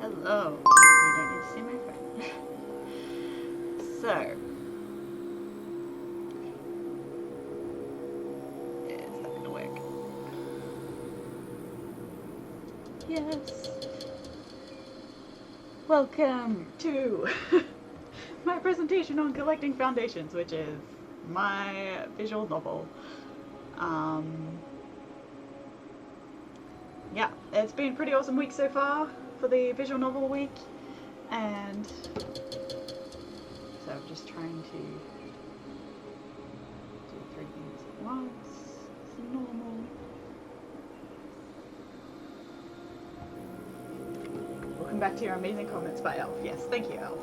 Hello. You don't need to see my friend. So. Is that gonna work? Yes. Welcome to my presentation on collecting foundations, which is my visual novel. Yeah, it's been a pretty awesome week so far for the visual novel week, and so I'm just trying to do 3 things at once. It's normal. Welcome back to your amazing comments by Elf. Yes, thank you, Elf.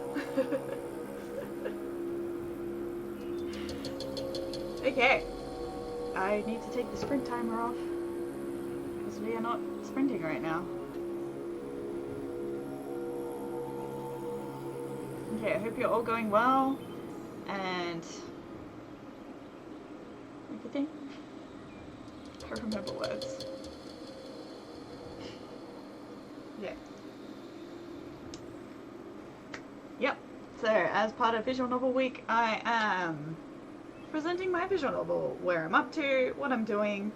Okay, I need to take the sprint timer off because we are not sprinting right now. Okay, I hope you're all going well and everything. I remember words. Yeah. Yep. So, as part of Visual Novel Week, I am presenting my visual novel, where I'm up to, what I'm doing.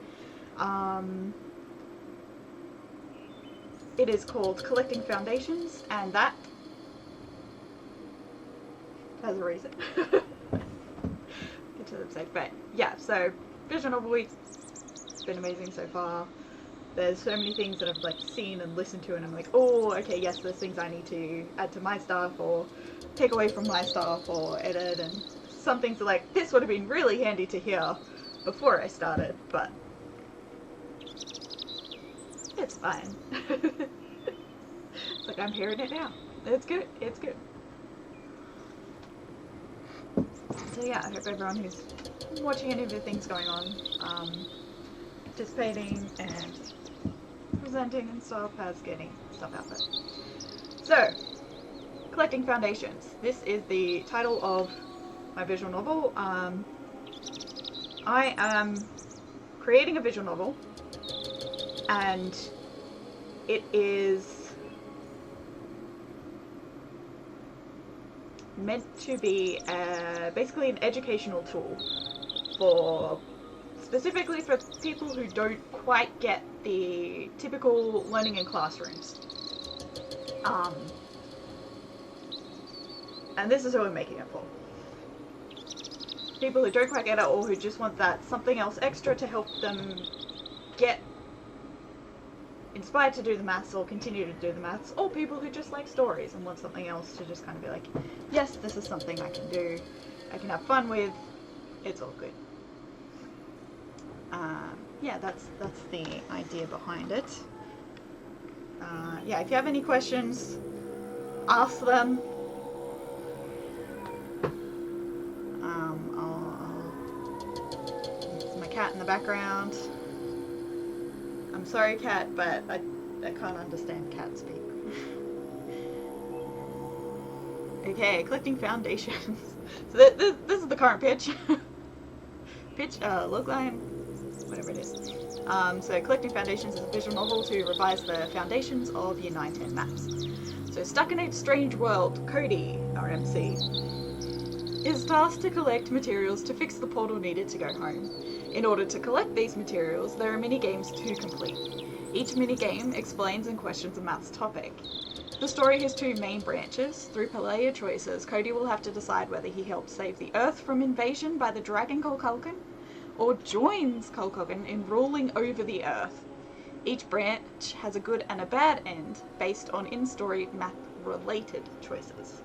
It is called Collecting Foundations, and that has a reason. Get to the website, but yeah, so visual novel week, it's been amazing so far. There's so many things that I've like seen and listened to, and I'm like, oh, okay, yes, there's things I need to add to my stuff or take away from my stuff or edit, and some things are like, this would have been really handy to hear before I started, but it's fine. It's like I'm hearing it now. It's good. It's good. So yeah, I hope everyone who's watching any of the things going on, participating and presenting and stuff, has getting stuff out there. So, Collecting Foundations. This is the title of my visual novel. I am creating a visual novel, and it is meant to be basically an educational tool for specifically for people who don't quite get the typical learning in classrooms. And this is who I'm making it for. People who don't quite get it, or who just want that something else extra to help them get inspired to do the maths or continue to do the maths, or people who just like stories and want something else to just kind of be like, yes, this is something I can do, I can have fun with, it's all good. Yeah, that's the idea behind it. Yeah, if you have any questions, ask them. It's my cat in the background. I'm sorry, cat, but I can't understand cat speak. Okay, collecting foundations. So this is the current pitch. Pitch, logline, whatever it is. So Collecting Foundations is a visual novel to revise the foundations of Year 9-10 maths. So stuck in a strange world, Cody, our MC, is tasked to collect materials to fix the portal needed to go home. In order to collect these materials, there are mini-games to complete. Each mini-game explains and questions a maths topic. The story has 2 main branches. Through player choices, Cody will have to decide whether he helps save the Earth from invasion by the dragon Kulkulkan, or joins Kulkulkan in ruling over the Earth. Each branch has a good and a bad end, based on in-story math-related choices.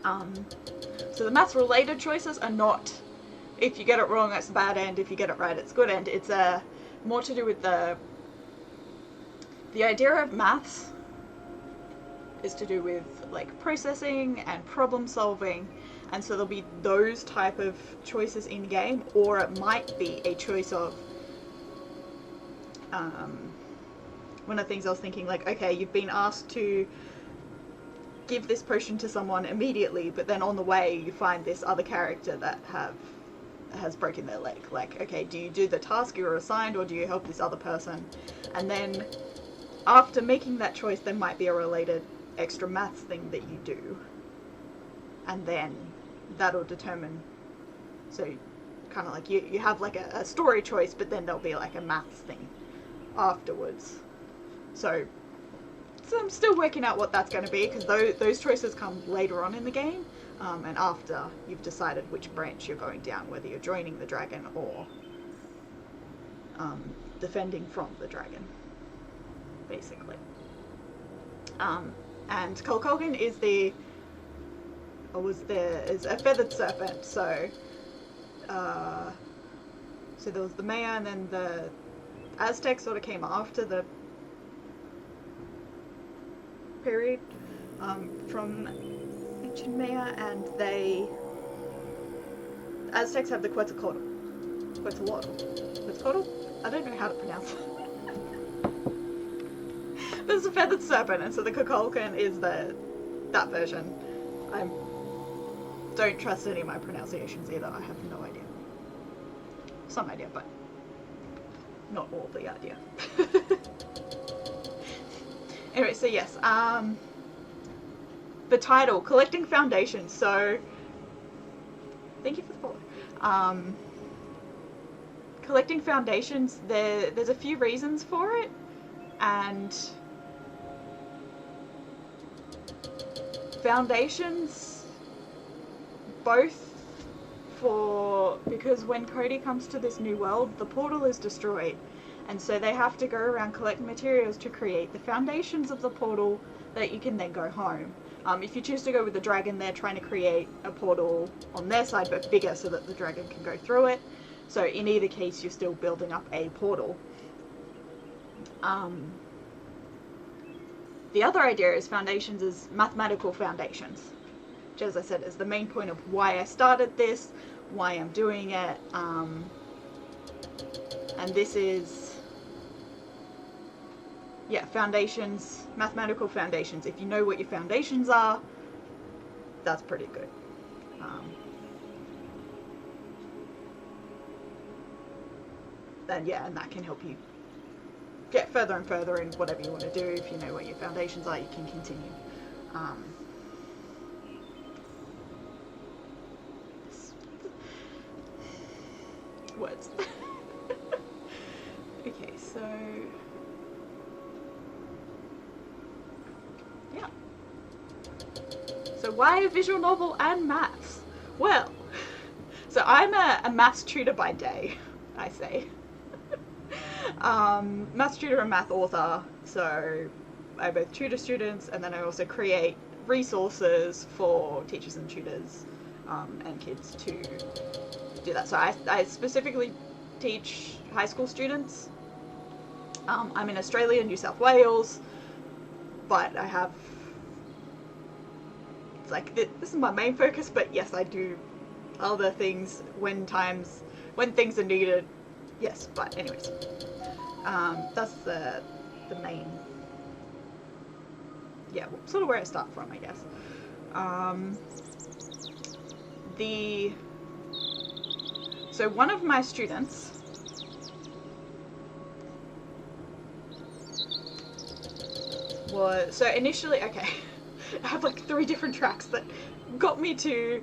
So the maths-related choices are not, if you get it wrong, that's a bad end, if you get it right, it's good end. It's more to do with the idea of maths is to do with like processing and problem solving, and so there'll be those type of choices in game, or it might be a choice of one of the things I was thinking, like, okay, you've been asked to give this potion to someone immediately, but then on the way you find this other character that has broken their leg. Like, okay, do you do the task you were assigned, or do you help this other person? And then after making that choice, there might be a related extra maths thing that you do. And then that'll determine, so kind of like you have like a story choice, but then there'll be like a maths thing afterwards. So I'm still working out what that's going to be, because those choices come later on in the game, and after you've decided which branch you're going down, whether you're joining the dragon or defending from the dragon, basically. And Kolkogen is is a feathered serpent, so there was the Maya, and then the Aztecs sort of came after the period from ancient Maya, and Aztecs have the Quetzalcoatl. I don't know how to pronounce it. There's a feathered serpent, and so the Kukulkan is that version. I don't trust any of my pronunciations either. I have no idea. Some idea, but not all the idea. Anyway, so yes, the title, Collecting Foundations. So, thank you for the follow. Collecting Foundations, there's a few reasons for it, and Foundations, because when Cody comes to this new world, the portal is destroyed, and so they have to go around collecting materials to create the foundations of the portal that you can then go home. If you choose to go with the dragon, they're trying to create a portal on their side, but bigger, so that the dragon can go through it. So in either case, you're still building up a portal. The other idea is Foundations is mathematical foundations, which, as I said, is the main point of why I started this, why I'm doing it, and this is, yeah, foundations, mathematical foundations. If you know what your foundations are, that's pretty good. Then yeah, and that can help you get further and further in whatever you want to do. If you know what your foundations are, you can continue. Words. Okay, so yeah. So why a visual novel and maths? Well, so I'm a maths tutor by day, I say. Maths tutor and math author, so I both tutor students, and then I also create resources for teachers and tutors and kids to do that. So I specifically teach high school students. I'm in Australia, New South Wales, but I have, it's like, this is my main focus, but yes, I do other things when things are needed. Yes, but anyways, that's the main, yeah, sort of where I start from, I guess. So one of my students was, so initially, okay, I have like 3 different tracks that got me to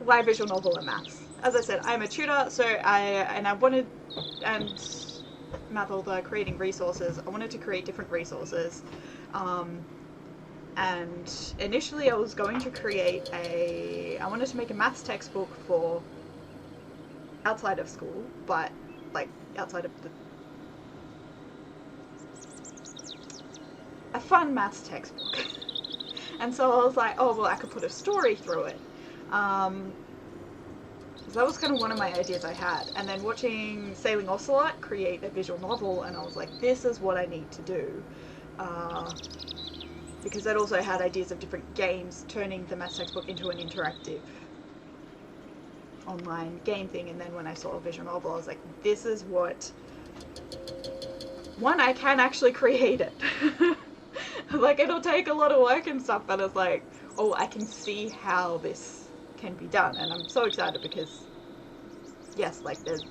why visual novel and maths. As I said, I'm a tutor, so math author, creating resources. I wanted to create different resources. And initially I was going to create I wanted to make a maths textbook for outside of school, but like outside of a fun maths textbook. And so I was like, oh, well, I could put a story through it. So that was kind of one of my ideas I had. And then watching Sailing Ocelot create a visual novel, and I was like, this is what I need to do. Because it also had ideas of different games, turning the maths textbook into an interactive online game thing. And then when I saw a visual novel, I was like, this is what, one, I can actually create it. Like, it'll take a lot of work and stuff, but it's like, oh, I can see how this can be done. And I'm so excited because, yes, like, there's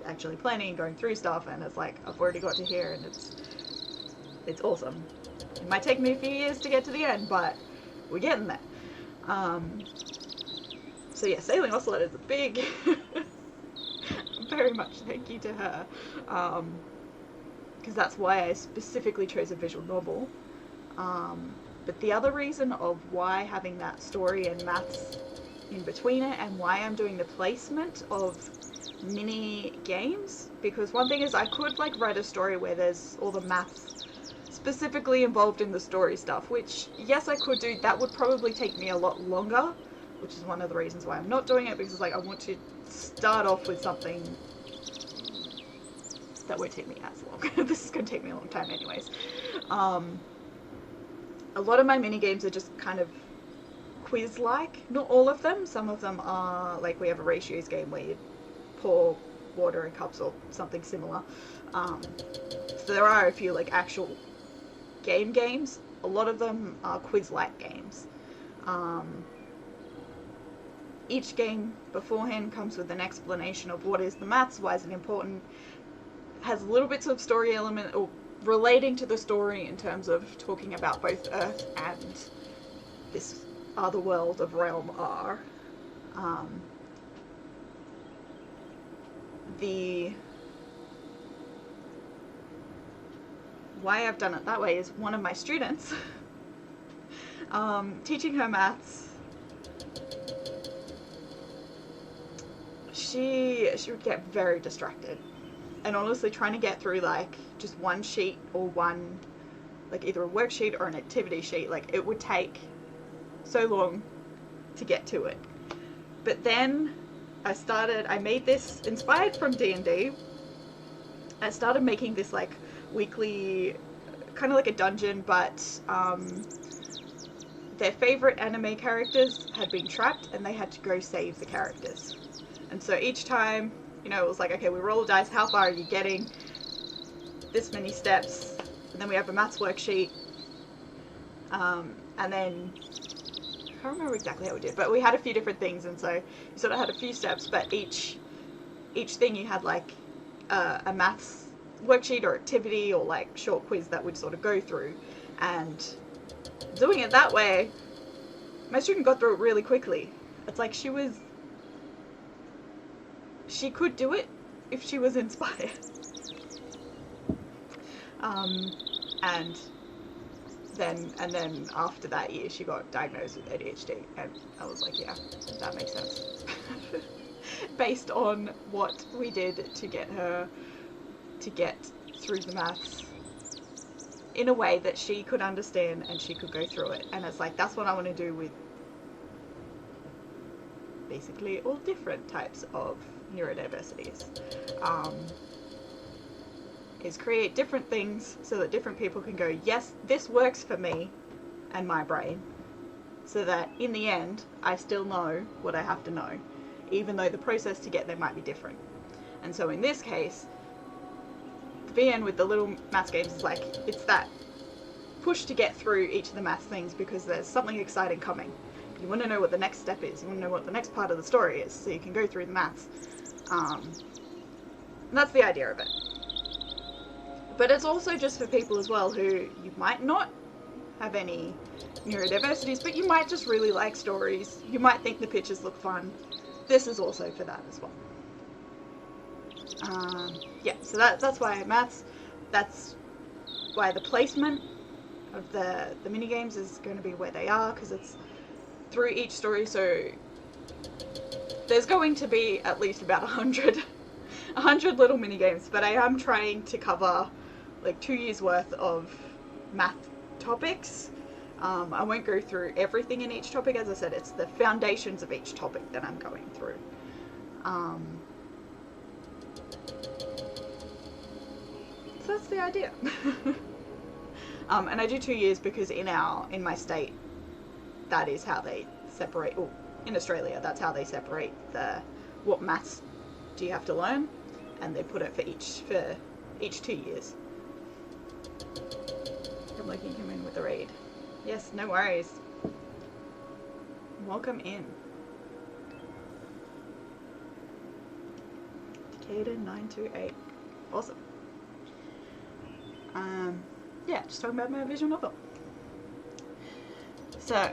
actually planning and going through stuff, and it's like, I've already got to here, and it's It's awesome. It might take me a few years to get to the end, but we're getting there. So yeah, Sailing Ocelot is a big, very much thank you to her, because that's why I specifically chose a visual novel. But the other reason of why having that story and maths in between it, and why I'm doing the placement of mini games, because one thing is I could like write a story where there's all the maths specifically involved in the story stuff, which yes I could do. That would probably take me a lot longer, which is one of the reasons why I'm not doing it, because like I want to start off with something that won't take me as long. This is going to take me a long time anyways. A lot of my mini games are just kind of quiz-like. Not all of them. Some of them are like we have a ratios game where you pour water in cups or something similar. So there are a few like actual games. A lot of them are quiz-like games. Each game beforehand comes with an explanation of what is the maths, why is it important, has little bits of story element or relating to the story in terms of talking about both Earth and this other world of Realm R. The why I've done it that way is one of my students teaching her maths. She would get very distracted, and honestly trying to get through like just one sheet or one like either a worksheet or an activity sheet, like it would take so long to get to it. But then I made this inspired from D&D. I started making this like weekly, kind of like a dungeon, but their favorite anime characters had been trapped and they had to go save the characters. And so each time, you know, it was like, okay, we roll dice, how far are you getting? This many steps. And then we have a maths worksheet. And then, I can't remember exactly how we did, but we had a few different things, and so you sort of had a few steps, but each thing you had like a maths worksheet or activity or like short quiz that we'd sort of go through. And doing it that way, my student got through it really quickly. It's like she could do it if she was inspired. And then after that year she got diagnosed with ADHD, and I was like, yeah, that makes sense. Based on what we did to get her to get through the maths in a way that she could understand and she could go through it. And it's like, that's what I want to do with basically all different types of neurodiversities. Is create different things so that different people can go, yes, this works for me and my brain, so that in the end I still know what I have to know, even though the process to get there might be different. And so in this case, the VN with the little maths games is like, it's that push to get through each of the maths things because there's something exciting coming. You want to know what the next step is, you want to know what the next part of the story is, so you can go through the maths. And that's the idea of it. But it's also just for people as well who you might not have any neurodiversities, but you might just really like stories. You might think the pictures look fun. This is also for that as well. Yeah, so that's why maths, that's why the placement of the mini games is going to be where they are, because it's through each story. So there's going to be at least about 100 little mini games, but I am trying to cover like 2 years worth of math topics. I won't go through everything in each topic. As I said, it's the foundations of each topic that I'm going through. So that's the idea. And I do 2 years because in my state, that is how they separate, or in Australia, that's how they separate what maths do you have to learn, and they put it for each 2 years. I'm looking him in with the raid. Yes, no worries. Welcome in. Decada 928. Awesome. yeah, just talking about my visual novel. So,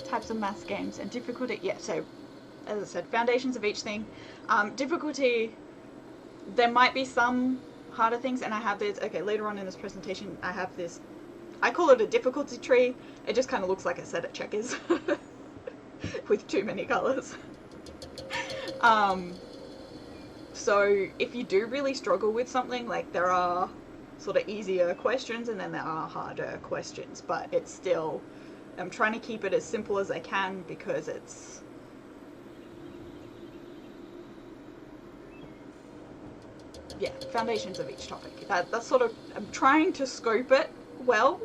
types of math games and difficulty. Yeah, so as I said, foundations of each thing. Difficulty, there might be some harder things, and I have this, okay, later on in this presentation, I have this, I call it a difficulty tree. It just kind of looks like a set of checkers with too many colors. So if you do really struggle with something, like there are sort of easier questions and then there are harder questions, but it's still, I'm trying to keep it as simple as I can because it's, yeah, foundations of each topic. That's sort of, I'm trying to scope it well.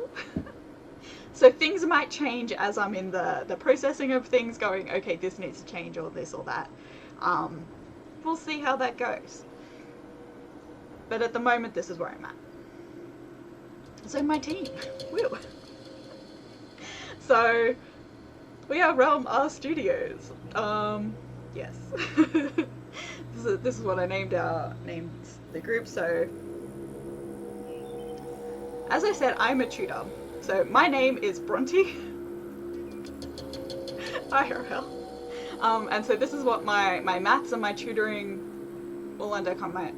So things might change as I'm in the processing of things, going, okay, this needs to change or this or that. We'll see how that goes. But at the moment, this is where I'm at. So my team, woo. So we are Realm R Studios. Yes. This is what I named the group. So as I said, I'm a tutor. So my name is Bronte. IRL. And so this is what my maths and my tutoring all under my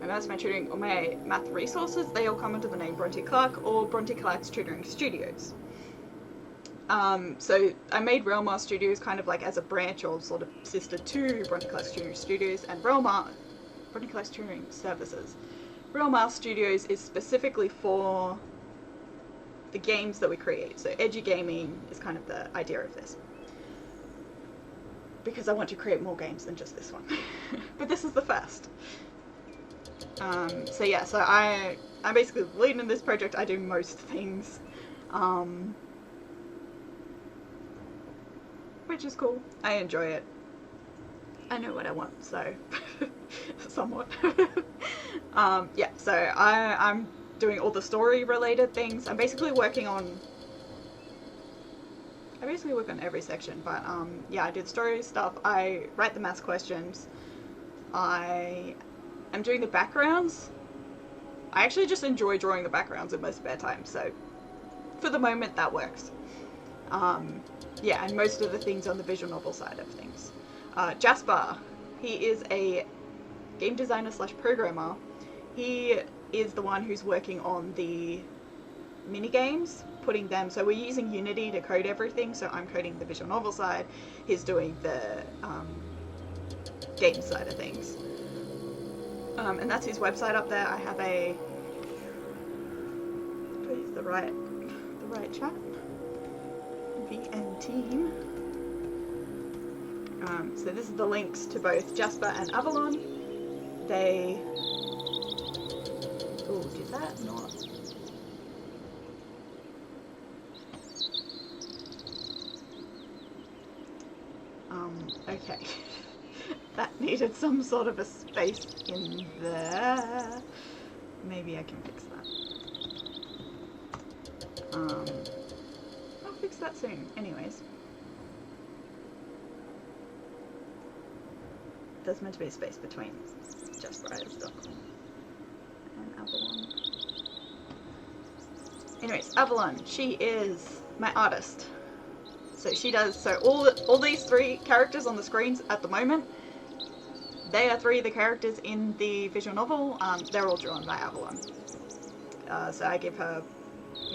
maths, my tutoring, or my math resources, they all come under the name Bronte Clark or Bronte Clark's Tutoring Studios. So I made Realm R Studios kind of like as a branch or sort of sister to Bronte Clark's Tutoring Studios and Bronte Clark's Tutoring Services. Realm R Studios is specifically for the games that we create. So edgy gaming is kind of the idea of this. Because I want to create more games than just this one. But this is the first. So yeah, so I'm basically leading this project. I do most things. Which is cool. I enjoy it. I know what I want, so somewhat. Yeah, so I'm doing all the story related things. I basically work on every section, but yeah, I do the story stuff. I write the math questions. I am doing the backgrounds. I actually just enjoy drawing the backgrounds in my spare time, so for the moment that works. Yeah, and most of the things on the visual novel side of things. Jasper, he is a game designer / programmer. He is the one who's working on the mini games, putting them, so we're using Unity to code everything, so I'm coding the visual novel side, he's doing the game side of things. And that's his website up there. I have a, please, the right chat, VN team. So this is the links to both Jasper and Avalon. They, oh, did that not? Okay. That needed some sort of a space in there. Maybe I can fix that. I'll fix that soon. Anyways. There's meant to be a space between JasperIs.com and Avalon. Anyways, Avalon, she is my artist. So she does, so all these 3 characters on the screens at the moment, they are 3 of the characters in the visual novel. They're all drawn by Avalon. So I give her,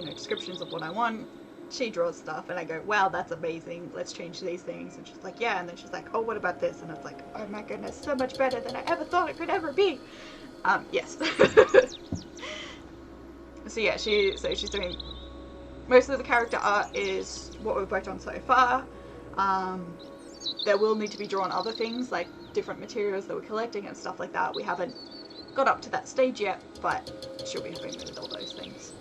descriptions of what I want. She draws stuff, and I go, wow, that's amazing. Let's change these things. And she's like, yeah. And then she's like, oh, what about this? And it's like, oh my goodness, so much better than I ever thought it could ever be. Yes. So yeah, she's doing most of the character art is what we've worked on so far. There will need to be drawn other things, like different materials that we're collecting and stuff like that. We haven't got up to that stage yet, but she'll be helping me with all those things.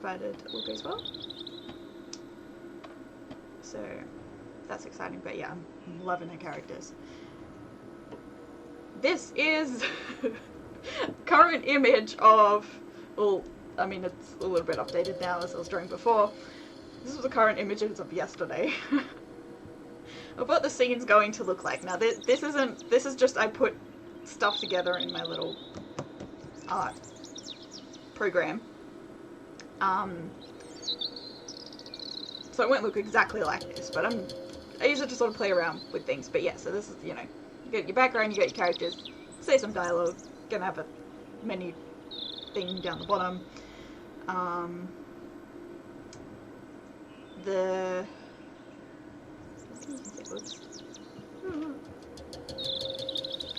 Provided all goes well. So that's exciting, but yeah, I'm loving her characters. This is current image of, well, I mean, it's a little bit updated now as I was drawing before. This was the current images of yesterday. Of what the scene's going to look like. Now this is just, I put stuff together in my little art program. So it won't look exactly like this, but I use it to sort of play around with things. But yeah, so this is, you know, you get your background, you get your characters, say some dialogue, gonna have a menu thing down the bottom.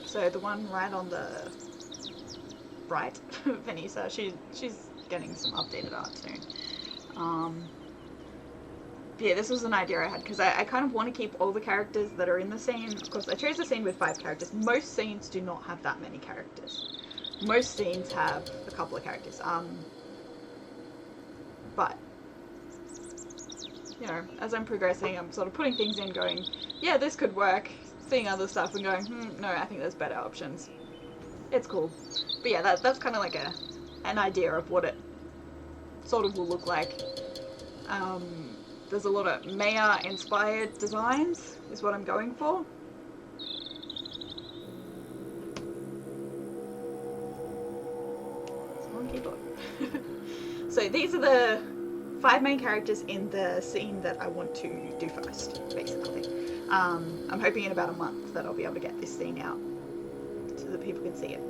So the one right on the right, Vanessa, she's getting some updated art soon. Yeah, this was an idea I had, because I kind of want to keep all the characters that are in the scene. Of course, I chose a scene with 5 characters. Most scenes do not have that many characters. Most scenes have a couple of characters. But, you know, as I'm progressing, I'm sort of putting things in, going, yeah, this could work. Seeing other stuff and going, no, I think there's better options. It's cool. But yeah, that's kind of like an idea of what it sort of will look like. There's a lot of Maya-inspired designs, is what I'm going for. Keyboard. So these are the 5 main characters in the scene that I want to do first, basically. I'm hoping in about a month that I'll be able to get this scene out so that people can see it.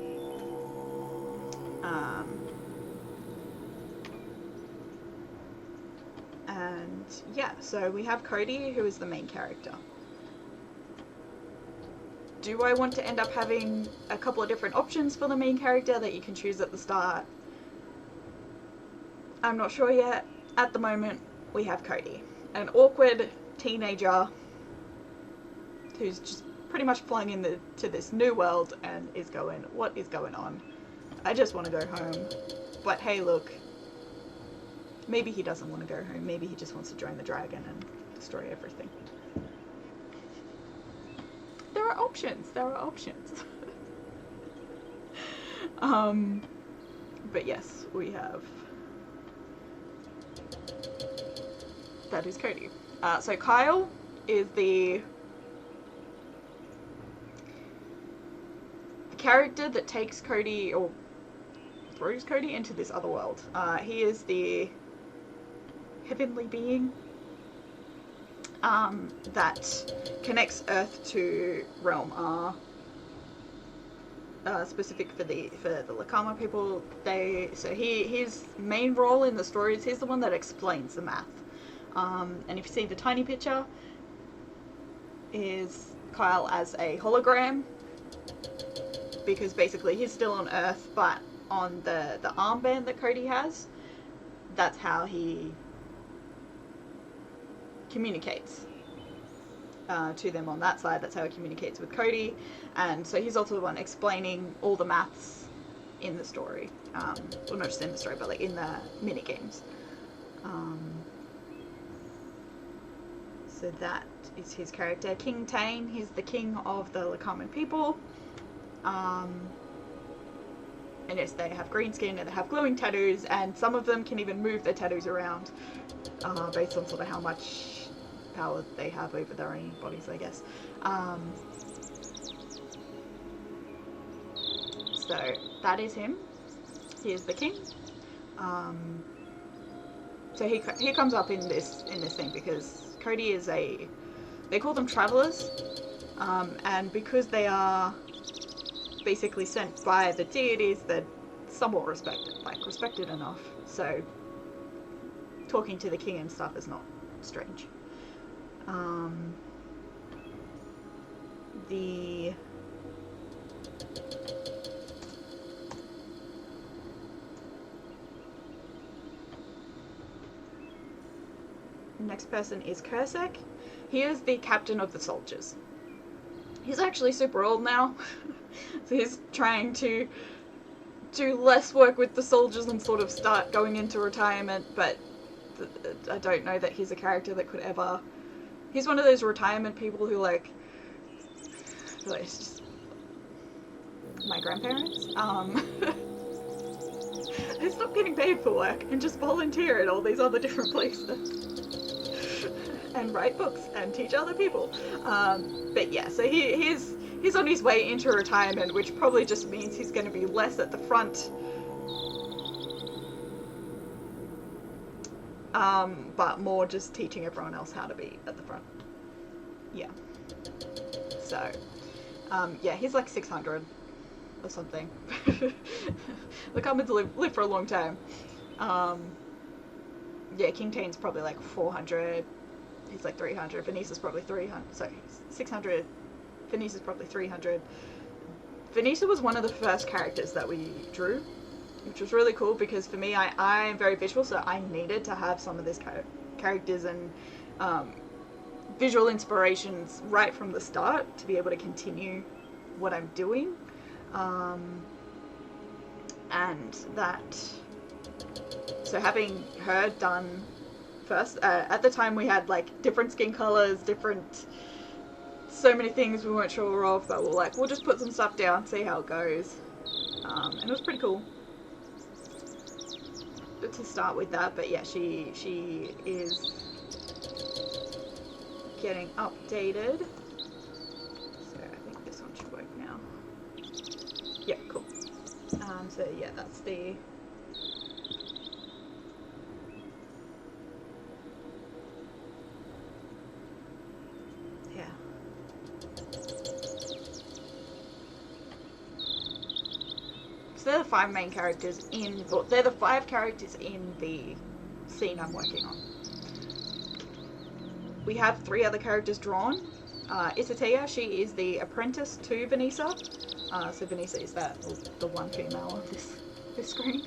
And yeah, so we have Cody, who is the main character. Do I want to end up having a couple of different options for the main character that you can choose at the start? I'm not sure yet. At the moment, we have Cody, an awkward teenager who's just pretty much flying into this new world and is going, what is going on? I just want to go home. But hey, look, maybe he doesn't want to go home. Maybe he just wants to join the dragon and destroy everything. There are options. There are options. But yes, we have... That is Cody. So Kyle is the character that takes Cody, or throws Cody into this other world. He is the heavenly being that connects Earth to Realm R. Specific for the Lakama people. His main role in the story is he's the one that explains the math. And if you see the tiny picture, is Kyle as a hologram, because basically he's still on Earth, but on the armband that Cody has, that's how he communicates to them on that side. That's how he communicates with Cody, and so he's also the one explaining all the maths in the story. Well, not just in the story, but like in the mini games. So that is his character. King Tane, he's the king of the Lakaman people. And yes, they have green skin and they have glowing tattoos, and some of them can even move their tattoos around based on sort of how much power they have over their own bodies, I guess. So that is him. He is the king. So he comes up in this thing because Cody is they call them travelers, and because they are basically sent by the deities, they're somewhat respected enough. So talking to the king and stuff is not strange. The next person is Kursek. He is the captain of the soldiers. He's actually super old now, so he's trying to do less work with the soldiers and sort of start going into retirement, but I don't know that he's a character that could ever... He's one of those retirement people who, like it's just... My grandparents? They stop getting paid for work and just volunteer at all these other different places. And write books and teach other people. But yeah, so he's on his way into retirement, which probably just means he's going to be less at the front but more just teaching everyone else how to be at the front. Yeah. So, yeah, he's like 600 or something. Look, I'm meant to live for a long time. Yeah, King Tane's probably like 400. He's like 300. Venice's probably 300. Sorry, 600. Venice's probably 300. Venetia was one of the first characters that we drew, which was really cool because for me, I am very visual, so I needed to have some of these characters and visual inspirations right from the start to be able to continue what I'm doing. And that, so having her done first, at the time we had like different skin colors, different, so many things we weren't sure of, but we're like, we'll just put some stuff down, see how it goes. And it was pretty cool to start with that, but yeah, she is getting updated. So I think this one should work now. Yeah, cool. So yeah, that's the So they're the 5 main characters in, well, they're the 5 characters in the scene I'm working on. We have 3 other characters drawn. Isatea, she is the apprentice to Vanessa. So Vanessa is the one female on this screen.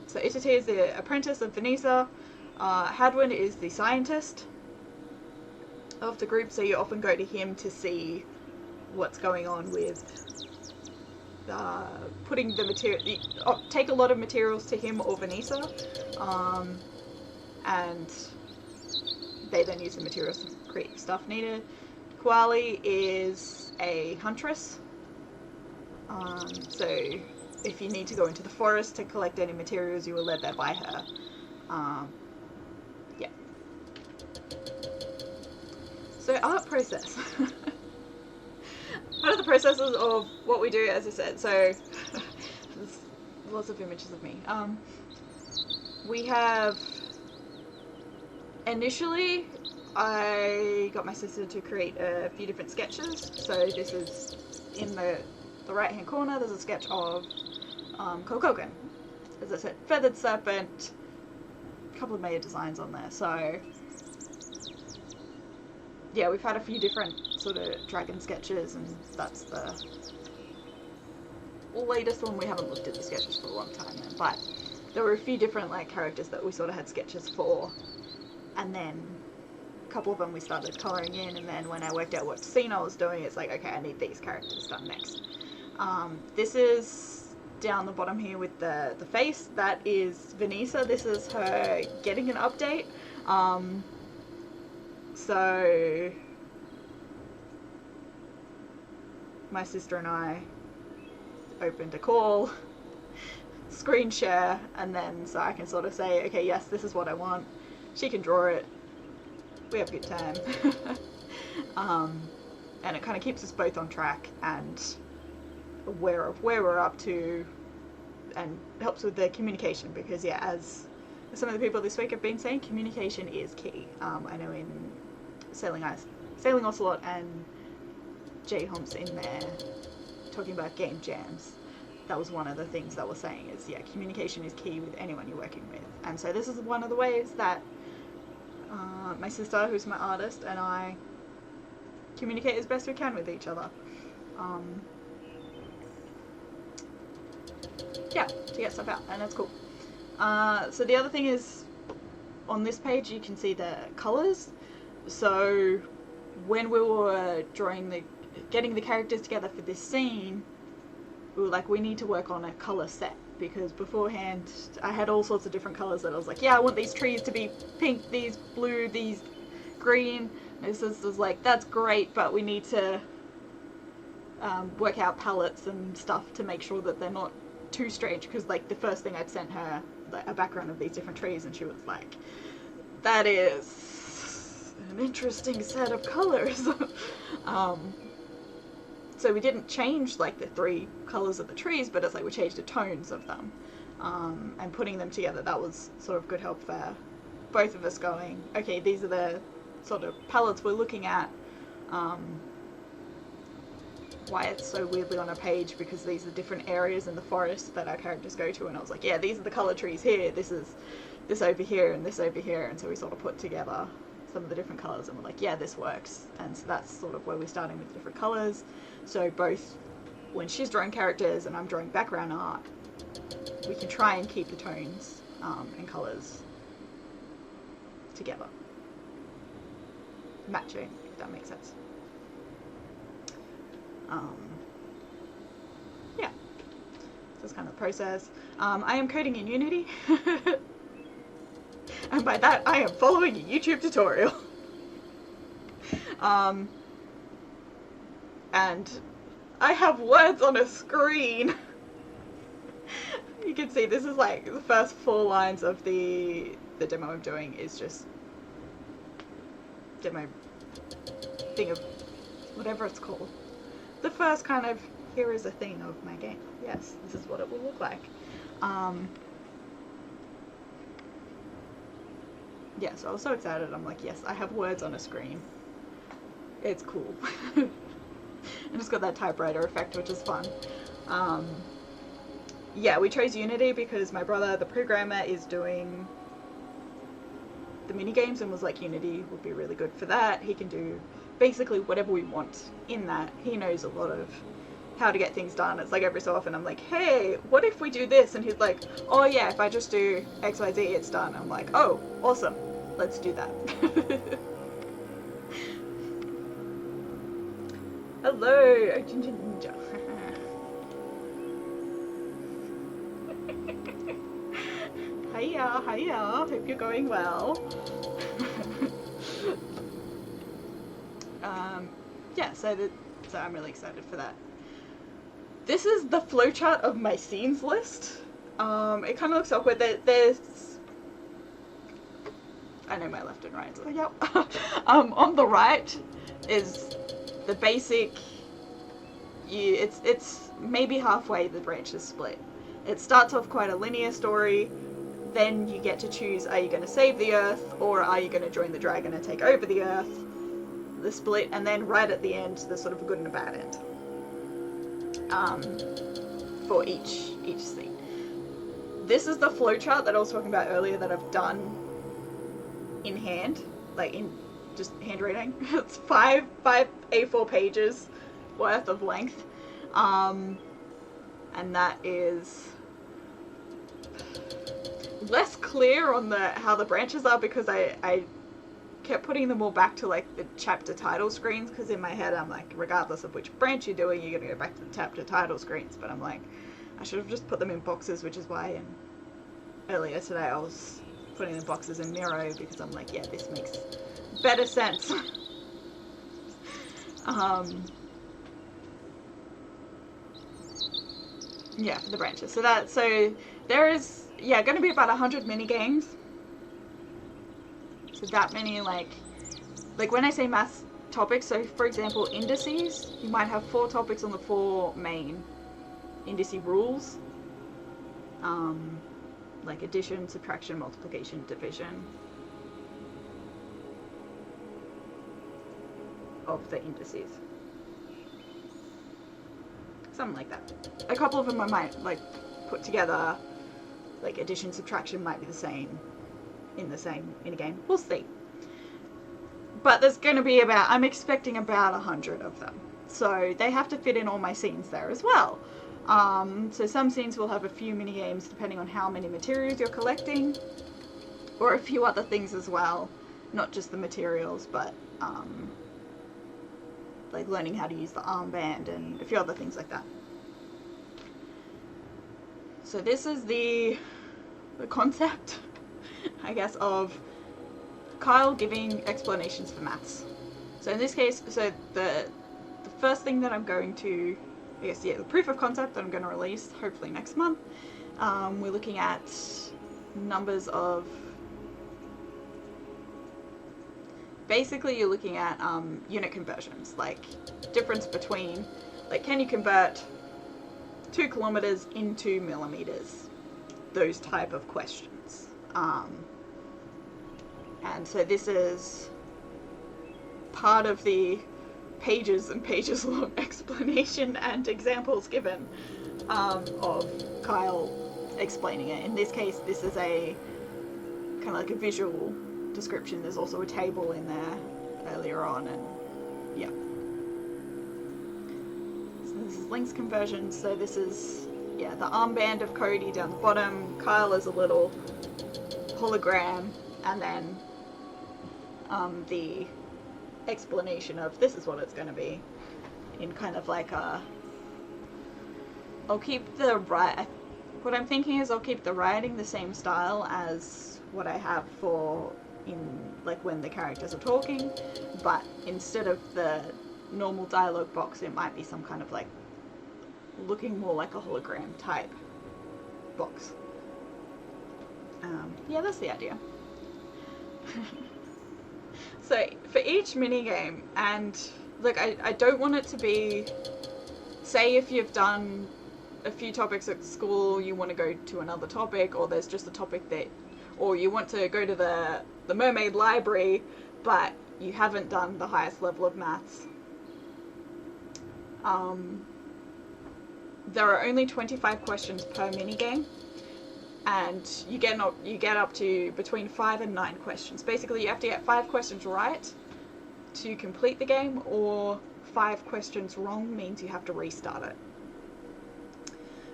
So Isatea is the apprentice of Vanessa. Hadwin is the scientist of the group, so you often go to him to see what's going on with putting the material, take a lot of materials to him or Vanessa, and they then use the materials to create stuff needed. Koali is a huntress, so if you need to go into the forest to collect any materials, you are led there by her. Yeah. So art process. One of the processes of what we do, as I said, so there's lots of images of me. We have, initially, I got my sister to create a few different sketches. So this is in the right hand corner, there's a sketch of Kokoken. As I said, feathered serpent, a couple of Maya designs on there. So yeah, we've had a few different sort of dragon sketches, and that's the latest one. We haven't looked at the sketches for a long time then, but there were a few different like characters that we sort of had sketches for, and then a couple of them we started colouring in, and then when I worked out what scene I was doing, it's like, okay, I need these characters done next. This is down the bottom here with the face. That is Vanessa. This is her getting an update. So my sister and I opened a call, screen share, and then so I can sort of say, okay, yes, this is what I want. She can draw it. We have a good time. And it kind of keeps us both on track and aware of where we're up to, and helps with the communication, because yeah, as some of the people this week have been saying, communication is key. I know in Sailing Ocelot and J Humps in there talking about game jams, that was one of the things that we're saying is, yeah, communication is key with anyone you're working with. And so this is one of the ways that my sister, who's my artist, and I communicate as best we can with each other. Yeah, to get stuff out, and it's cool. So the other thing is, on this page you can see the colours. So when we were getting the characters together for this scene, we were like, we need to work on a colour set, because beforehand I had all sorts of different colours that I was like, yeah, I want these trees to be pink, these blue, these green. And this was like, that's great, but we need to work out palettes and stuff to make sure that they're not too strange, because like the first thing I'd sent her a background of these different trees, and she was like, that is an interesting set of colors. So we didn't change like the 3 colors of the trees, but it's like we changed the tones of them, and putting them together. That was sort of good help for both of us going, okay, these are the sort of palettes we're looking at. Why it's so weirdly on a page, because these are different areas in the forest that our characters go to, and I was like, yeah, these are the color trees here, this is this over here and this over here, and so we sort of put together some of the different colors and we're like, yeah, this works. And so that's sort of where we're starting with different colors. So both when she's drawing characters and I'm drawing background art, we can try and keep the tones and colors together, matching, if that makes sense. Yeah, so that's kind of the process. I am coding in Unity, and by that I am following a YouTube tutorial. And I have words on a screen. You can see this is like the first 4 lines of the demo I'm doing is just demo thing of whatever it's called. The first kind of, here is a thing of my game. Yes, this is what it will look like. Yeah, so I was so excited. I'm like, yes, I have words on a screen. It's cool. I just got that typewriter effect, which is fun. Yeah, we chose Unity because my brother, the programmer, is doing the mini games and was like, Unity would be really good for that. He can do basically whatever we want in that. He knows a lot of how to get things done. It's like every so often I'm like, hey, what if we do this? And he's like, oh yeah, if I just do XYZ, it's done. I'm like, oh, awesome, let's do that. Hello, Ginger Ninja. Hiya, hiya, hope you're going well. Yeah, so I'm really excited for that. This is the flowchart of my scenes list. It kind of looks awkward. There's, I know my left and right, so yep. On the right is the basic. It's maybe halfway the branch is split. It starts off quite a linear story. Then you get to choose, are you going to save the Earth, or are you going to join the dragon and take over the Earth? The split, and then right at the end, there's sort of a good and a bad end. For each scene. This is the flowchart that I was talking about earlier that I've done in hand, like in just handwriting. It's five A4 pages worth of length, and that is less clear on how the branches are because I kept putting them all back to like the chapter title screens, because in my head I'm like, regardless of which branch you're doing, you're gonna go back to the chapter title screens. But I'm like, I should have just put them in boxes, which is why earlier today I was putting the boxes in Miro, because I'm like, yeah, this makes better sense. Yeah, for the branches. So there is, yeah, going to be about 100 mini games. So that many, like when I say math topics, so for example, indices, you might have 4 topics on the 4 main indice rules. Like addition, subtraction, multiplication, division of the indices. Something like that. A couple of them I might like put together, like addition, subtraction might be the same in the same minigame. We'll see. But there's going to be I'm expecting about 100 of them. So they have to fit in all my scenes there as well. So some scenes will have a few mini games depending on how many materials you're collecting, or a few other things as well. Not just the materials, but like learning how to use the armband and a few other things like that. So this is the concept, I guess, of Kyle giving explanations for maths. So in this case, so the first thing that I'm going to, I guess, yeah, the proof of concept that I'm going to release hopefully next month, we're looking at numbers of, basically you're looking at unit conversions, like difference between, like, can you convert 2 kilometers into millimeters? Those type of questions. And so this is part of the pages and pages long explanation and examples given of Kyle explaining it. In this case, this is a kind of like a visual description. There's also a table in there earlier on, and yeah. So this is links conversion. So this is, yeah, the armband of Cody down the bottom. Kyle is a little hologram, and then the explanation of this is what it's going to be in kind of like a, I'll keep the what I'm thinking is I'll keep the writing the same style as what I have for in like when the characters are talking, but instead of the normal dialogue box, it might be some kind of like looking more like a hologram type box. Yeah, that's the idea. So for each minigame, and look, I don't want it to be, say if you've done a few topics at school, you want to go to another topic, or there's just a topic that, or you want to go to the mermaid library, but you haven't done the highest level of maths. There are only 25 questions per minigame, and you get up to between 5 and 9 questions. Basically, you have to get 5 questions right to complete the game, or 5 questions wrong means you have to restart it.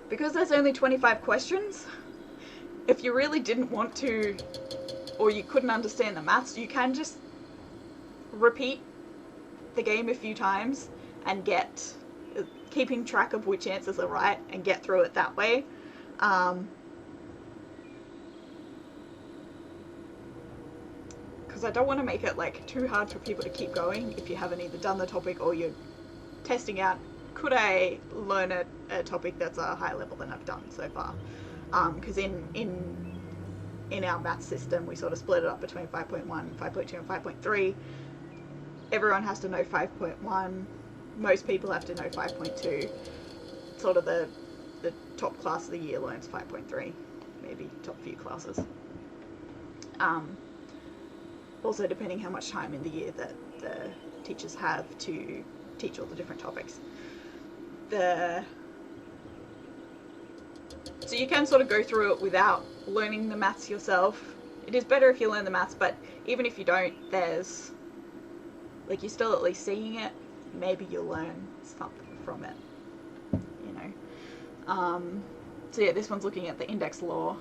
Because there's only 25 questions, if you really didn't want to, or you couldn't understand the maths, you can just repeat the game a few times and keeping track of which answers are right and get through it that way. Because I don't want to make it like too hard for people to keep going if you haven't either done the topic or you're testing out, could I learn a topic that's a higher level than I've done so far. Because in our math system we sort of split it up between 5.1, 5.2 and 5.3. Everyone has to know 5.1. Most people have to know 5.2. Sort of the top class of the year learns 5.3, maybe top few classes. Also depending how much time in the year that the teachers have to teach all the different topics. So you can sort of go through it without learning the maths yourself. It is better if you learn the maths, but even if you don't, there's, like, you're still at least seeing it. Maybe you'll learn something from it, you know. So yeah, this one's looking at the index law.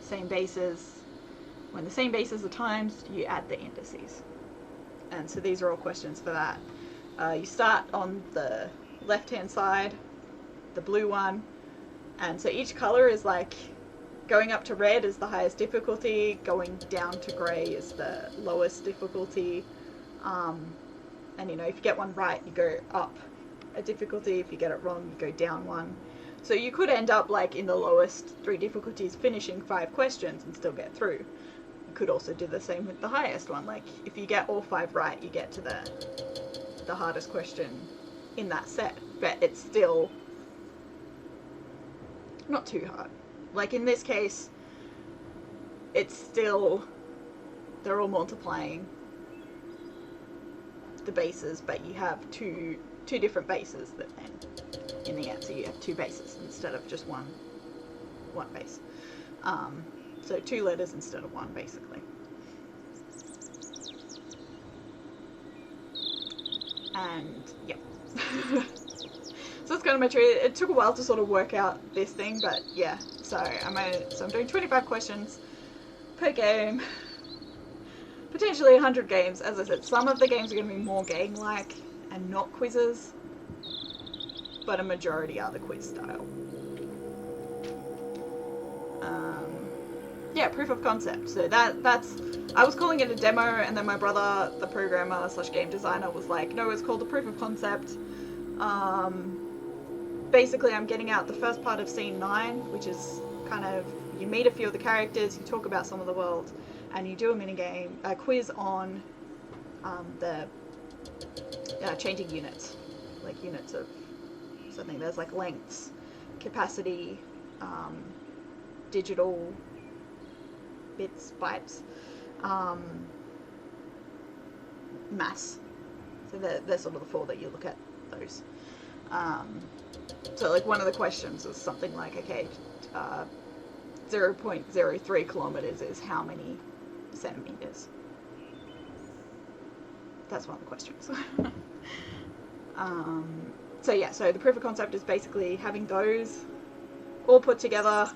Same bases. When the same bases are times, you add the indices. And so these are all questions for that. You start on the left-hand side, the blue one, and so each color is like going up to red is the highest difficulty, going down to grey is the lowest difficulty, and you know, if you get one right, you go up a difficulty. If you get it wrong, you go down one. So you could end up like in the lowest 3 difficulties, finishing 5 questions and still get through. You could also do the same with the highest one. Like if you get all 5 right, you get to the hardest question in that set, but it's still not too hard. Like in this case, it's still, they're all multiplying the bases, but you have two different bases that then in the answer you have 2 bases instead of just one base. So 2 letters instead of 1, basically. And yeah. So that's kind of my tree. It took a while to sort of work out this thing, but yeah. So I'm doing 25 questions per game. Potentially 100 games. As I said, some of the games are going to be more game-like and not quizzes, but a majority are the quiz style. Yeah, proof of concept. So that's, I was calling it a demo, and then my brother, the programmer / game designer, was like, no, it's called a proof of concept. Basically, I'm getting out the first part of scene 9, which is kind of, you meet a few of the characters, you talk about some of the world, and you do a minigame, a quiz on the changing units, like units of something. There's like lengths, capacity, digital bits, bytes, mass. So they're sort of the 4 that you look at those. So like one of the questions was something like, okay, 0.03 kilometers is how many centimeters? That's one of the questions. So yeah, so the proof of concept is basically having those all put together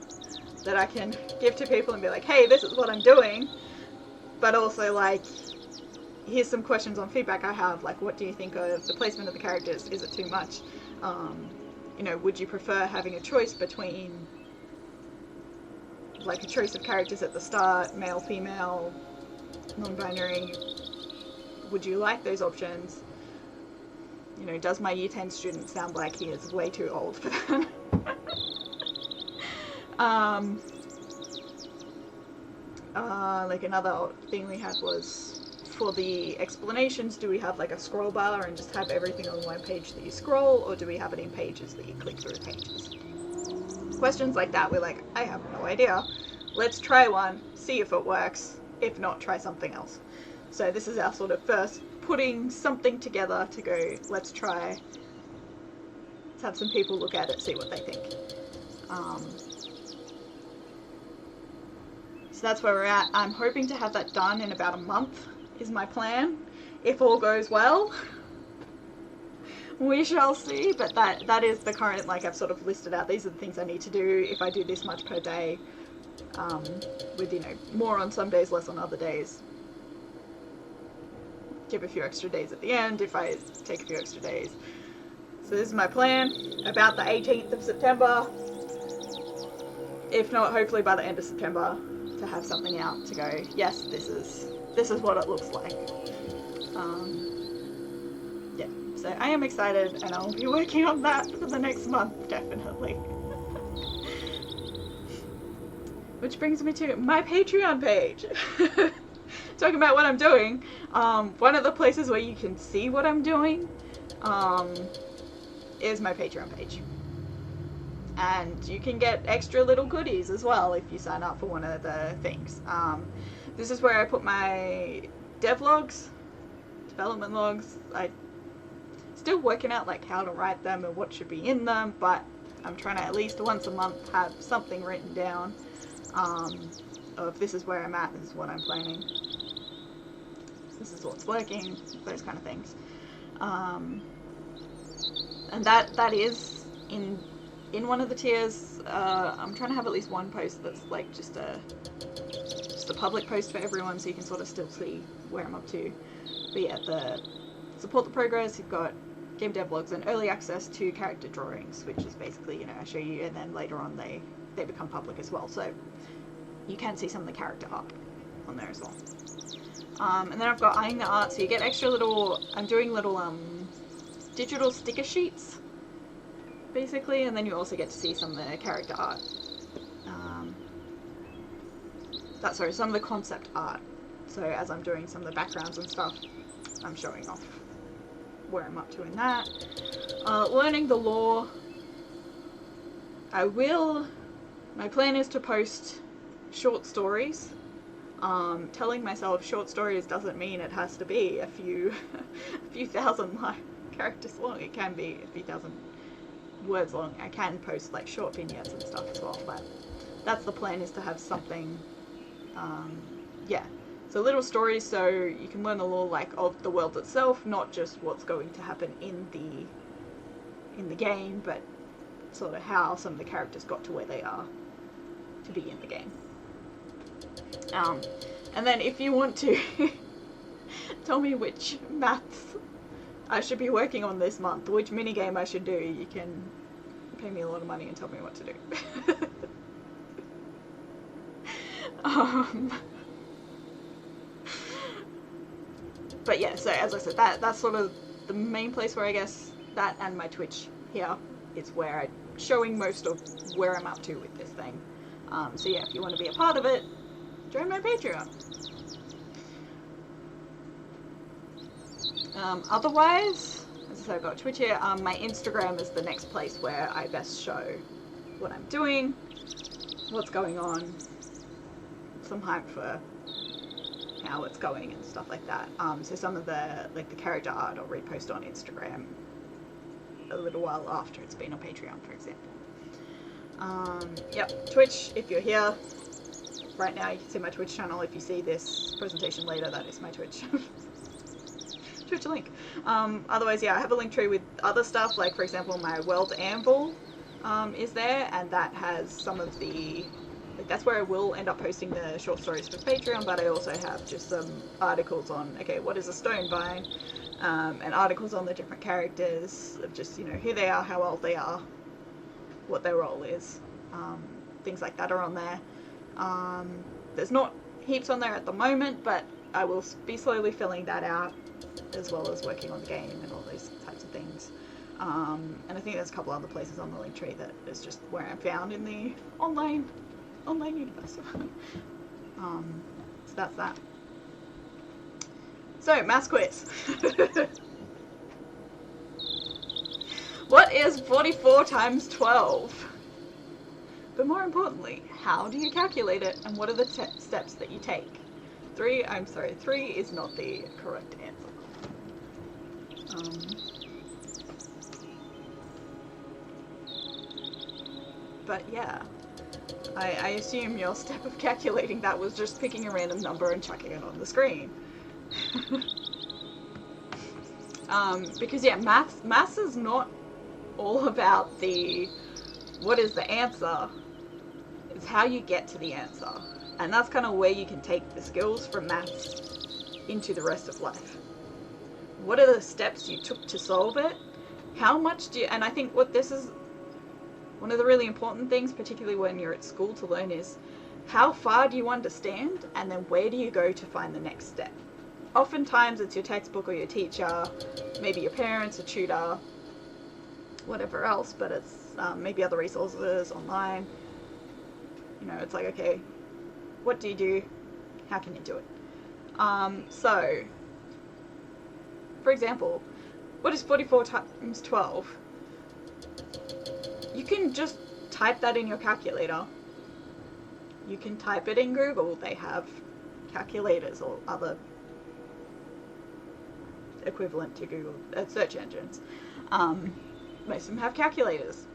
that I can give to people and be like, hey, this is what I'm doing, but also like, here's some questions on feedback I have, like what do you think of the placement of the characters? Is it too much? You know, would you prefer having a choice between like a choice of characters at the start, male, female, non-binary? Would you like those options? You know, does my year 10 student sound like he is way too old for that? Like another thing we had was for the explanations, do we have like a scroll bar and just have everything on one page that you scroll, or do we have it in pages that you click through pages? Questions like that, we're like, I have no idea. Let's try one, see if it works. If not, try something else. So this is our sort of first putting something together to go, let's try. Let's have some people look at it, see what they think. So that's where we're at. I'm hoping to have that done in about a month, is my plan. If all goes well, we shall see. But that is the current, like I've sort of listed out, these are the things I need to do if I do this much per day, with, you know, more on some days, less on other days. Give a few extra days at the end if I take a few extra days. So this is my plan, about the 18th of September. If not, hopefully by the end of September, to have something out to go, yes, this is what it looks like. Yeah, so I am excited, and I'll be working on that for the next month, definitely. Which brings me to my Patreon page. Talking about what I'm doing, one of the places where you can see what I'm doing is my Patreon page. And you can get extra little goodies as well if you sign up for one of the things. This is where I put my devlogs, development logs. I'm still working out like how to write them and what should be in them, but I'm trying to at least once a month have something written down of this is where I'm at, this is what I'm planning, this is what's working, those kind of things. And that is in one of the tiers. I'm trying to have at least one post that's like just a public post for everyone, so you can sort of still see where I'm up to. But yeah, the support the progress, you've got game devlogs and early access to character drawings, which is basically, you know, I show you and then later on they become public as well, so you can see some of the character art on there as well. And then I've got eyeing the art, so you get extra little, I'm doing little digital sticker sheets basically, and then you also get to see some of the character art. Some of the concept art. So as I'm doing some of the backgrounds and stuff, I'm showing off where I'm up to in that. Learning the lore. My plan is to post short stories. Telling myself short stories doesn't mean it has to be a few thousand characters long. It can be a few thousand words long. I can post like short vignettes and stuff as well, but that's the plan, is to have something, yeah. So little stories, so you can learn the lore like of the world itself, not just what's going to happen in the game, but sort of how some of the characters got to where they are to be in the game. And then if you want to tell me which maths I should be working on this month, which minigame I should do, you can pay me a lot of money and tell me what to do. But yeah, so as I said, that's sort of the main place where I guess that and my Twitch here is where I'm showing most of where I'm up to with this thing. So yeah, if you want to be a part of it, join my Patreon. Otherwise, as I said, I've got Twitch here. My Instagram is the next place where I best show what I'm doing. what's going on, some hype for how it's going and stuff like that. So some of the character art I'll repost on Instagram a little while after it's been on Patreon, for example. Yep, Twitch, if you're here right now, you can see my Twitch channel. If you see this presentation later, that is my Twitch. Twitch link. Otherwise, yeah, I have a link tree with other stuff, like, for example, my World Anvil is there, and that has some of the, like, that's where I will end up posting the short stories for Patreon, but I also have just some articles on, okay, what is a stone vine, and articles on the different characters, of just, you know, who they are, how old they are, what their role is, things like that are on there. There's not heaps on there at the moment, but I will be slowly filling that out, as well as working on the game and all those types of things. And I think there's a couple other places on the link tree that is just where I'm found in the online universe. So that's that. So, maths quiz. What is 44 times 12? But more importantly, how do you calculate it, and what are the steps that you take? 3 is not the correct answer. But yeah, I assume your step of calculating that was just picking a random number and chucking it on the screen. Because yeah, maths is not all about the what is the answer, it's how you get to the answer. And that's kind of where you can take the skills from maths into the rest of life. What are the steps you took to solve it? How much do you, and I think what this is, one of the really important things, particularly when you're at school to learn, is how far do you understand, and then where do you go to find the next step? Oftentimes it's your textbook or your teacher, maybe your parents, a tutor, whatever else, but it's maybe other resources online. You know, it's like, okay, what do you do? How can you do it? So, for example, what is 44 times 12? You can just type that in your calculator. You can type it in Google. They have calculators or other equivalent to Google search engines. Most of them have calculators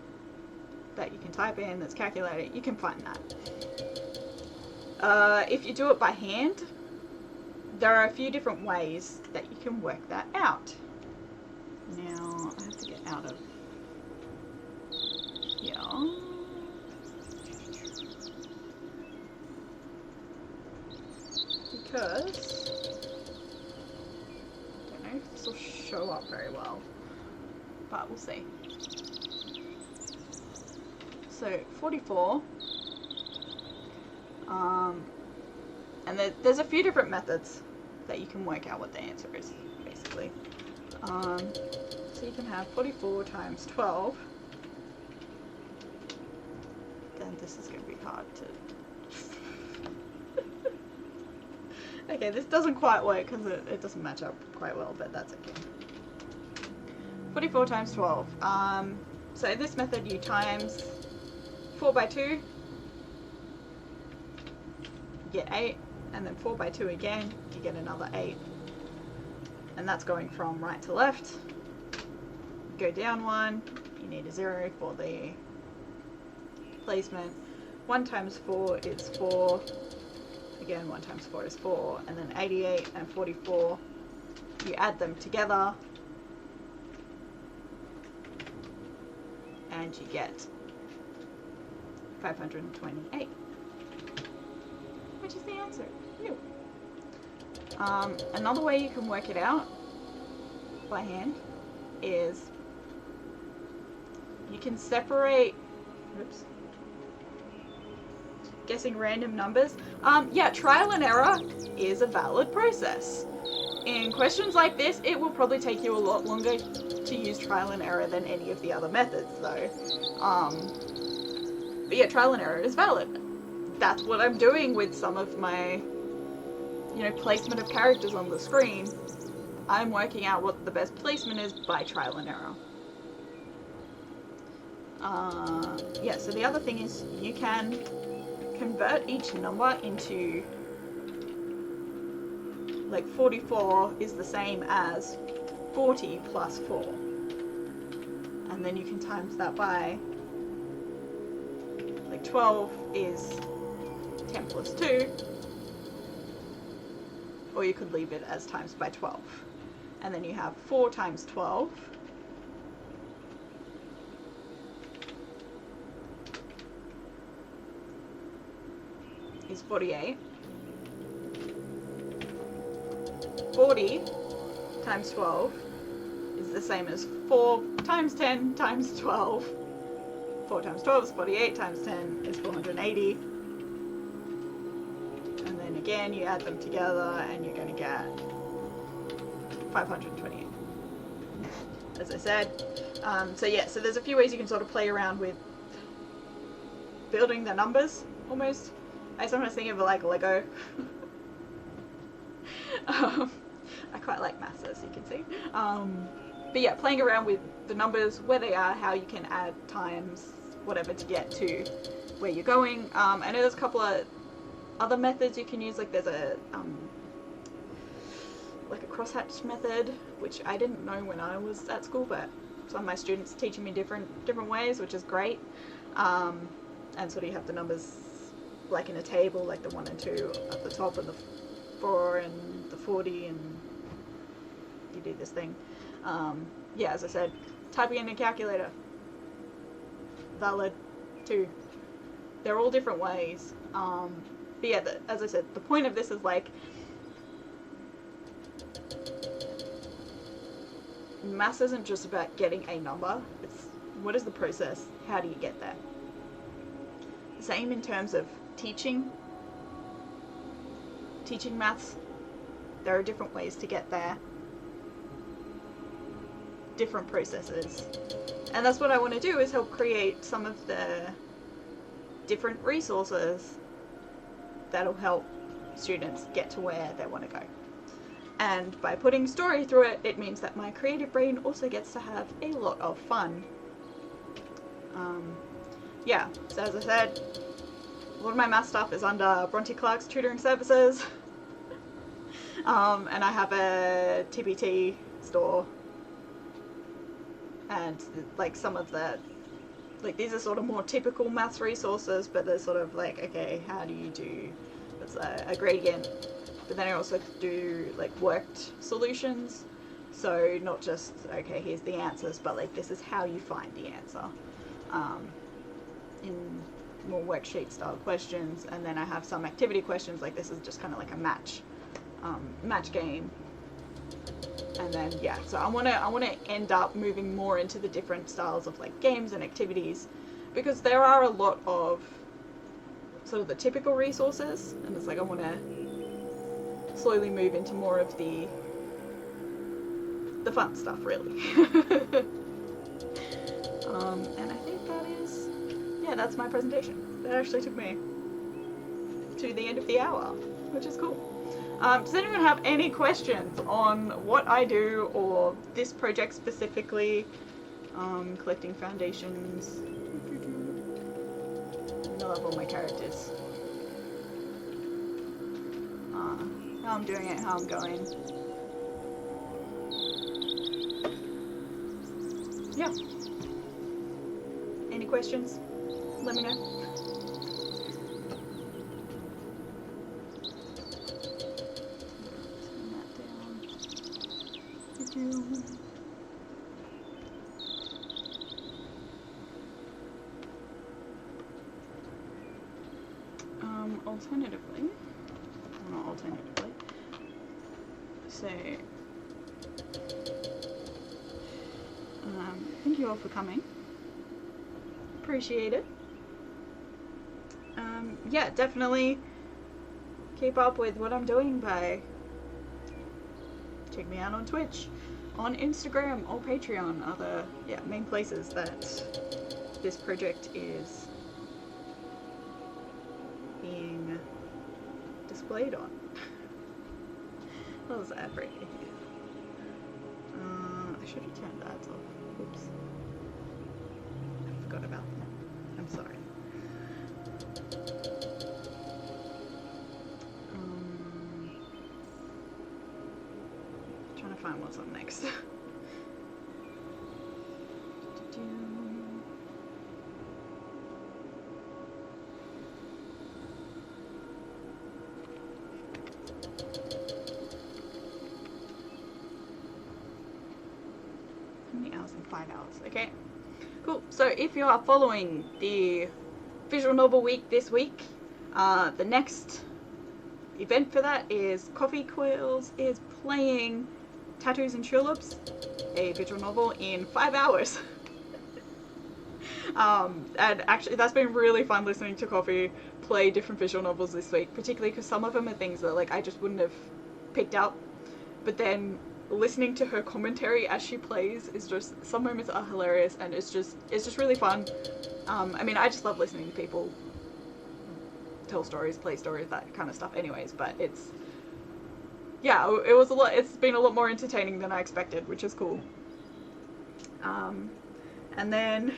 that you can type in that's calculated. You can find that. If you do it by hand, there are a few different ways that you can work that out. Now, I have to get out of here. Because I don't know if this will show up very well, but we'll see. So 44, and there's a few different methods that you can work out what the answer is, basically. So you can have 44 times 12. Then this is going to be hard to... Okay, this doesn't quite work because it doesn't match up quite well, but that's okay. 44 times 12. So this method you times 4 by 2, you get 8, and then 4 by 2 again, you get another 8. And that's going from right to left. Go down 1, you need a 0 for the placement. 1 times 4 is 4. Again, 1 times 4 is 4. And then 88 and 44, you add them together, and you get 528, which is the answer. Ew. Another way you can work it out by hand is you can separate, oops, guessing random numbers. Yeah, trial and error is a valid process. In questions like this, it will probably take you a lot longer to use trial and error than any of the other methods, though. But yeah, trial and error is valid. That's what I'm doing with some of my, you know, placement of characters on the screen. I'm working out what the best placement is by trial and error. Yeah, so the other thing is you can convert each number into, like 44 is the same as 40 plus 4. And then you can times that by, like 12 is 10 plus 2. Or you could leave it as times by 12. And then you have 4 times 12 is 48. 40 times 12 is the same as 4 times 10 times 12. 4 times 12 is 48, times 10 is 480. And then again, you add them together and you're going to get 528, as I said. So yeah, so there's a few ways you can sort of play around with building the numbers, almost. I sometimes think of it like Lego. I quite like maths, as you can see. But yeah, playing around with the numbers, where they are, how you can add times, whatever, to get to where you're going. I know there's a couple of other methods you can use, like there's a crosshatch method, which I didn't know when I was at school, but some of my students are teaching me different ways, which is great. And sort of you have the numbers like in a table, like the 1 and 2 at the top, and the 4 and the 40, and you do this thing. Yeah, as I said, typing in a calculator, valid too. They're all different ways. But yeah, as I said, the point of this is like, maths isn't just about getting a number. It's what is the process? How do you get there? Same in terms of teaching maths. There are different ways to get there, different processes, and that's what I want to do, is help create some of the different resources that'll help students get to where they want to go. And by putting story through it, it means that my creative brain also gets to have a lot of fun. Yeah, so as I said, a lot of my math stuff is under Bronte Clark's tutoring services. And I have a TPT store. And like some of the, like these are sort of more typical maths resources, but they're sort of like, okay, how do you do, it's a gradient. But then I also do like worked solutions. So not just, okay, here's the answers, but like this is how you find the answer. In more worksheet style questions, and then I have some activity questions, like this is just kind of like a match game. And then yeah, so I want to end up moving more into the different styles of like games and activities, because there are a lot of sort of the typical resources, and it's like I want to slowly move into more of the fun stuff, really. And I think that is, yeah, that's my presentation. That actually took me to the end of the hour, which is cool. Does anyone have any questions on what I do or this project specifically? Collecting foundations. I love all my characters. How I'm doing it, how I'm going. Yeah. Any questions? Let me know. Alternatively, well, not alternatively, so thank you all for coming. Appreciate it. Yeah, definitely keep up with what I'm doing by check me out on Twitch, on Instagram, or Patreon, are the main places that this project is being displayed on. What was that right here? I should have turned that off. Oops. I forgot about that. I'm sorry. find what's on next. How many hours? In 5 hours. Okay. Cool. So if you are following the visual novel week this week, the next event for that is Coffee Quills is playing Tattoos and Tulips, a visual novel, in 5 hours. And actually that's been really fun listening to Coffee play different visual novels this week, particularly because some of them are things that like I just wouldn't have picked up, but then listening to her commentary as she plays is just, some moments are hilarious, and it's just really fun. I mean, I just love listening to people tell stories, play stories, that kind of stuff anyways, but it's, yeah, it was a lot, it's been a lot more entertaining than I expected, which is cool. And then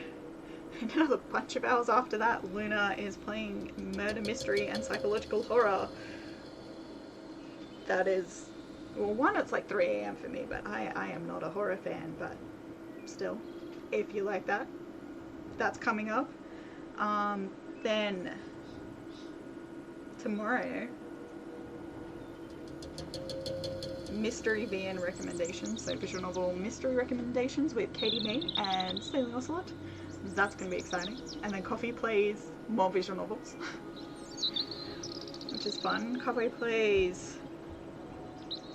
another bunch of hours after that, Luna is playing murder mystery and psychological horror. That is, well, one, it's like 3 AM for me, but I am not a horror fan, but still, if you like that, that's coming up. Then tomorrow, mystery VN recommendations, so visual novel mystery recommendations with Katie May and Sailing Ocelot. That's going to be exciting. And then Coffee plays more visual novels, which is fun. Coffee plays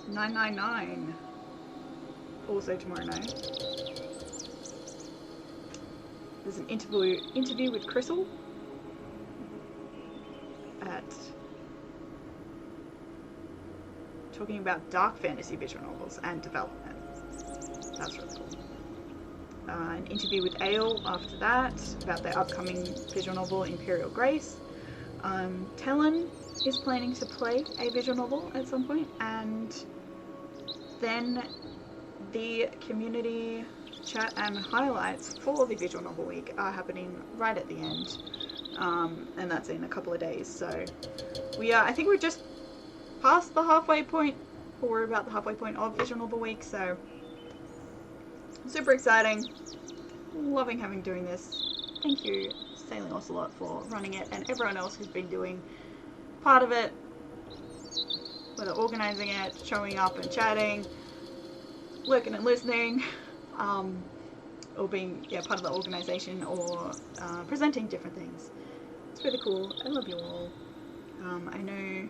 999 also tomorrow night. There's an interview with Crystal at talking about dark fantasy visual novels and development. That's really cool. An interview with Ale after that about their upcoming visual novel Imperial Grace. Talon is planning to play a visual novel at some point, and then the community chat and highlights for the visual novel week are happening right at the end, and that's in a couple of days. So we are, I think we're just past the halfway point, or we're about the halfway point of visual novel week, so super exciting. Loving having doing this. Thank you, Sailing Ocelot, for running it, and everyone else who's been doing part of it, whether organizing it, showing up and chatting, lurking and listening, or being part of the organization, or presenting different things. It's really cool. I love you all. I know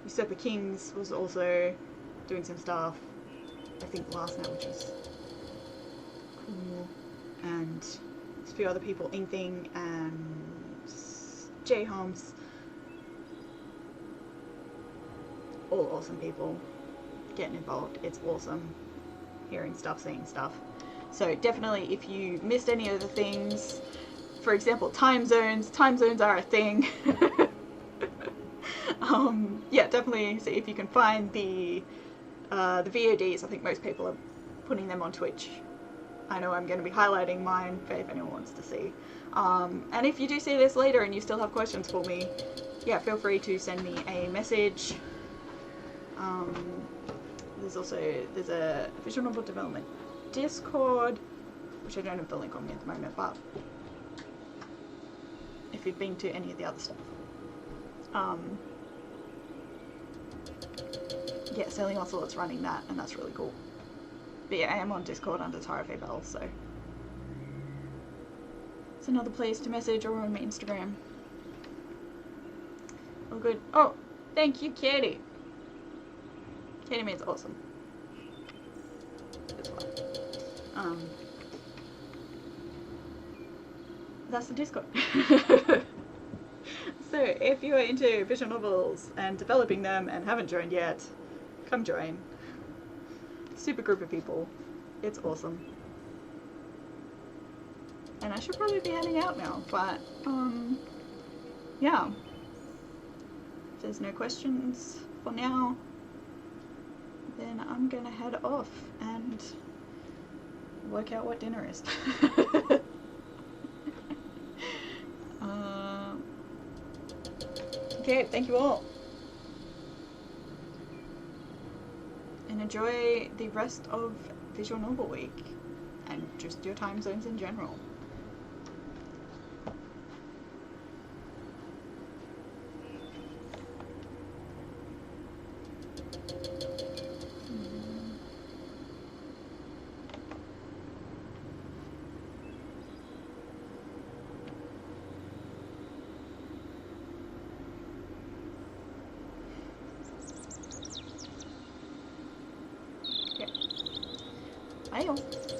Usurper Kings was also doing some stuff, I think last night, which was cool, and there's a few other people, Inkthing and J Homes, all awesome people getting involved. It's awesome hearing stuff, seeing stuff. So definitely, if you missed any of the things, for example, time zones are a thing. Yeah, definitely see if you can find the VODs. I think most people are putting them on Twitch. I know I'm going to be highlighting mine for if anyone wants to see. And if you do see this later and you still have questions for me, yeah, feel free to send me a message. There's a visual novel development Discord, which I don't have the link on me at the moment, but if you've been to any of the other stuff. Yeah, Sailing Ocelot's running that, and that's really cool. But yeah, I am on Discord under TaraFaeBelle, so it's another place to message, or on my Instagram. All good. Oh, thank you, Katie. Katie means awesome as well. That's the Discord. So if you're into visual novels and developing them and haven't joined yet, come join. Super group of people. It's awesome. And I should probably be heading out now, but yeah. If there's no questions for now, then I'm gonna head off and work out what dinner is. Okay, thank you all. enjoy the rest of Visual Novel Week and just your time zones in general. Bye.